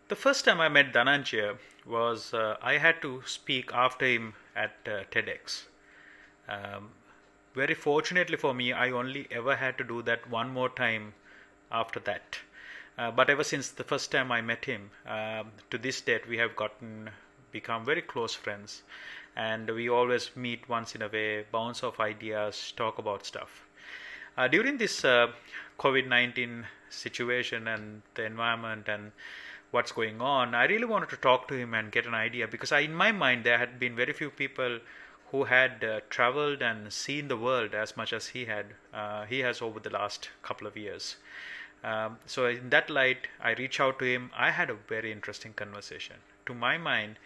The first time I met Dananjaya was I had to speak after him at TEDx. Um, Very fortunately for me, I only ever had to do that one more time after that. But ever since the first time I met him, to this date, we have become very close friends, and we always meet once in a way, bounce off ideas, talk about stuff. During this COVID-19 situation and the environment and what's going on, I really wanted to talk to him and get an idea because in my mind, there had been very few people who had traveled and seen the world as much as he has over the last couple of years. So in that light, I reached out to him. I had a very interesting conversation. To my mind,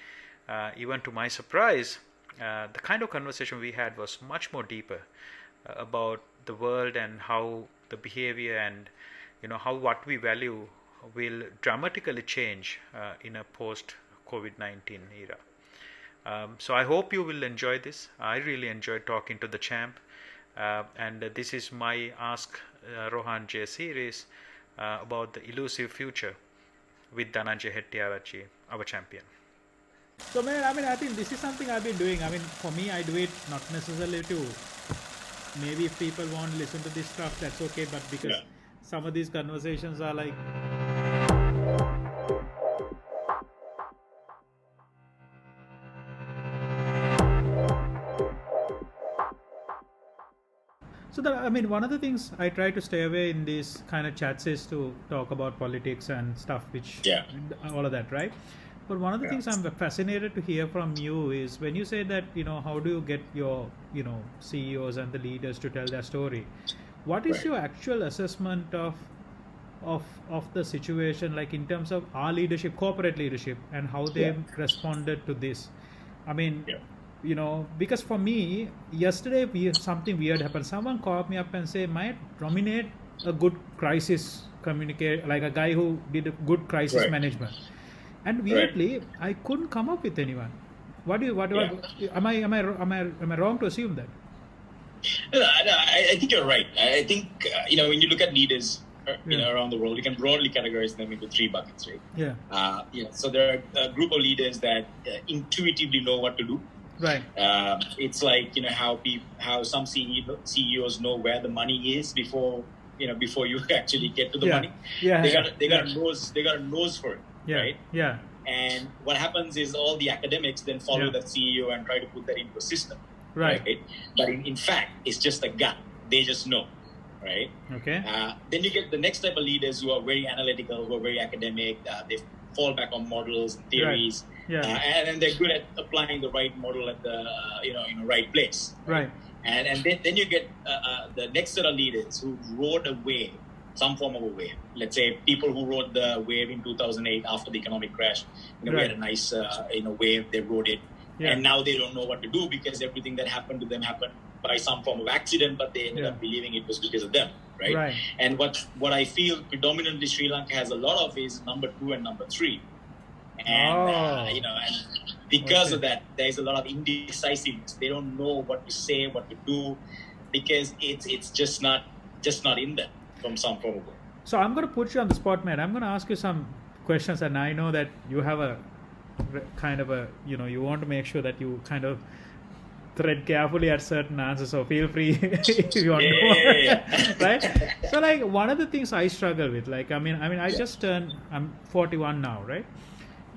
even to my surprise, the kind of conversation we had was much more deeper about the world and how the behavior and how what we value will dramatically change in a post COVID-19 era. So I hope you will enjoy this. I really enjoyed talking to the champ, and this is my Ask Rohan J series about the elusive future with Dananjaya Hettiarachchi, our champion. So, man, I think this is something I've been doing. For me, I do it not necessarily to maybe if people won't listen to this stuff, that's okay. But because some of these conversations are like. So one of the things I try to stay away in these kind of chats is to talk about politics and stuff, all of that, right? But one of the things I'm fascinated to hear from you is when you say that, how do you get your, CEOs and the leaders to tell their story? What is your actual assessment of the situation, like in terms of our leadership, corporate leadership, and how they responded to this? Because for me, yesterday something weird happened. Someone called me up and said, might nominate a good crisis communicator, like a guy who did a good crisis management. And weirdly, I couldn't come up with anyone. Am I wrong to assume that? No, I think you're right. I think, when you look at leaders, around the world, you can broadly categorize them into three buckets, right? So there are a group of leaders that intuitively know what to do. Right. It's like how some CEOs know where the money is before you actually get to the money. They got a nose for it. Right. Yeah. And what happens is all the academics then follow that CEO and try to put that into a system. Right. But in fact, it's just a gut. They just know. Right. Okay. Then you get the next type of leaders who are very analytical, who are very academic. They fall back on models and theories. Right. And they're good at applying the right model at the right place. Right. And then you get the next set of leaders who rode a wave, some form of a wave. Let's say people who rode the wave in 2008 after the economic crash. We had a nice wave. They rode it, and now they don't know what to do because everything that happened to them happened by some form of accident, but they ended up believing it was because of them. Right. And what I feel predominantly Sri Lanka has a lot of is number 2 and number 3. And and because of that, there is a lot of indecisiveness. They don't know what to say, what to do, because it's just not in them from some form of way. So I'm going to put you on the spot, man. I'm going to ask you some questions, and I know that you have a kind of you want to make sure that you kind of thread carefully at certain answers. So feel free if you want to, right? So like one of the things I struggle with, I just turned. I'm 41 now, right?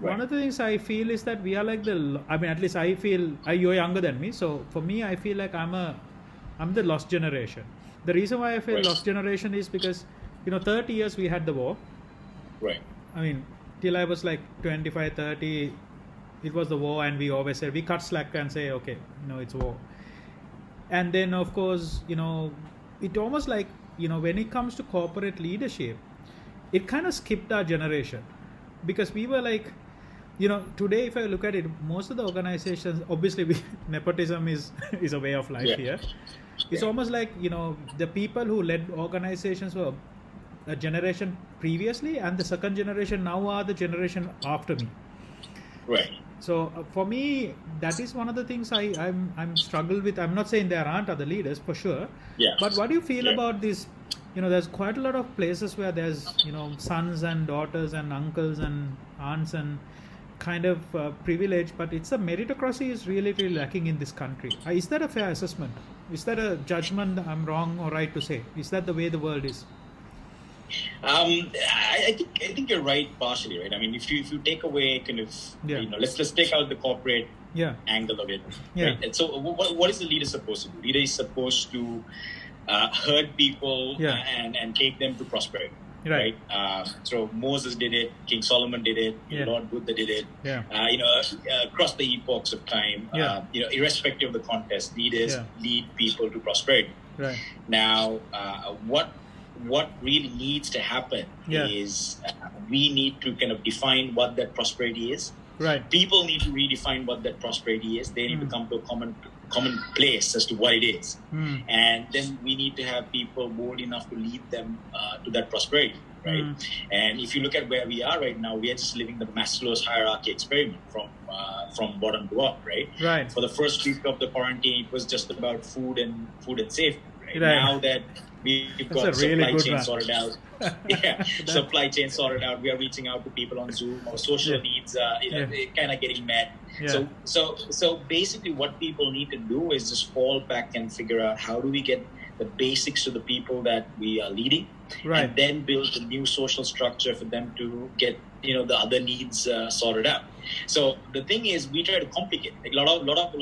One of the things I feel is that we are like at least I feel you're younger than me. So for me, I feel like I'm the lost generation. The reason why I feel lost generation is because 30 years we had the war. Right. Till I was like 25, 30, it was the war, and we always said we cut slack and say, okay, it's war. And then of course, it almost like when it comes to corporate leadership, it kind of skipped our generation, because we were like, today if I look at it, most of the organizations, obviously nepotism is a way of life here. It's almost like the people who led organizations were a generation previously, and the second generation now are the generation after me. Right. So for me, that is one of the things I'm struggled with. I'm not saying there aren't other leaders, for sure. Yeah. But what do you feel about this there's quite a lot of places where there's sons and daughters and uncles and aunts and kind of privilege, but it's a meritocracy is really lacking in this country. Is that a fair assessment? Is that a judgment I'm wrong or right to say? Is that the way the world is? I think you're right partially, right? I mean, if you take away kind of let's take out the corporate angle of it, right? And so what is the leader supposed to do? Leader is supposed to herd people and take them to prosperity. Right. So Moses did it. King Solomon did it. Lord Buddha did it. Across the epochs of time, irrespective of the context, leaders lead people to prosperity. Right. Now, what really needs to happen is we need to kind of define what that prosperity is. Right. People need to redefine what that prosperity is. They need to come to a common place as to what it is. And then we need to have people bold enough to lead them to that prosperity, right? And if you look at where we are right now, we are just living the Maslow's hierarchy experiment from bottom to up, right? Right. For the first week of the quarantine, it was just about food and safety, right? Now that we've got supply chain sorted out. Supply chain sorted out. We are reaching out to people on Zoom. Our social needs, they're kind of getting met. So basically, what people need to do is just fall back and figure out how do we get the basics to the people that we are leading, and then build a new social structure for them to get the other needs sorted out. So the thing is, we try to complicate. Like a lot of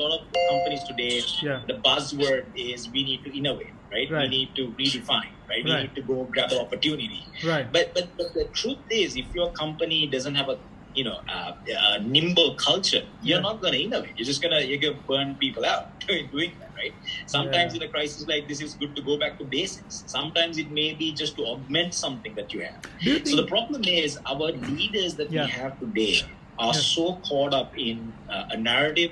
companies today, the buzzword is we need to innovate, right? We need to redefine, right? We need to go grab the opportunity. Right. But the truth is, if your company doesn't have a nimble culture, you're not going to innovate. You're going to burn people out doing that, right? Sometimes in a crisis like this, it's good to go back to basics. Sometimes it may be just to augment something that you have. So the problem is our leaders that we have today are so caught up in a narrative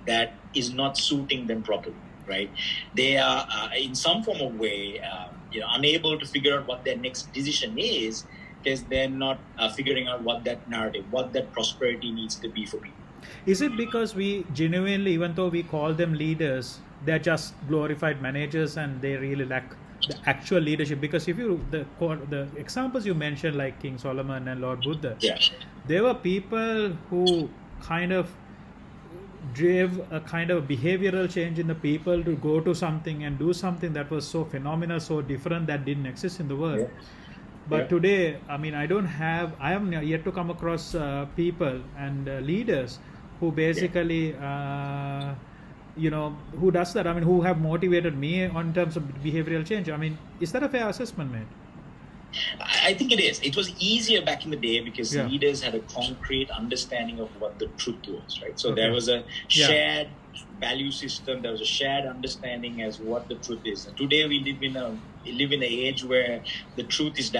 that is not suiting them properly, right? They are in some form of way unable to figure out what their next decision is, because they're not figuring out what that narrative, what that prosperity needs to be for people. Is it because we genuinely, even though we call them leaders, they're just glorified managers and they really lack the actual leadership? Because if you the examples you mentioned, like King Solomon and Lord Buddha, there were people who kind of drove a kind of behavioral change in the people to go to something and do something that was so phenomenal, so different, that didn't exist in the world. But today, I mean, I am yet to come across people and leaders who basically, who does that. I mean, who have motivated me on terms of behavioral change. I mean, is that a fair assessment, mate? I think it is. It was easier back in the day because leaders had a concrete understanding of what the truth was, right? So there was a shared value system. There was a shared understanding as what the truth is. And today we live in an age where the truth is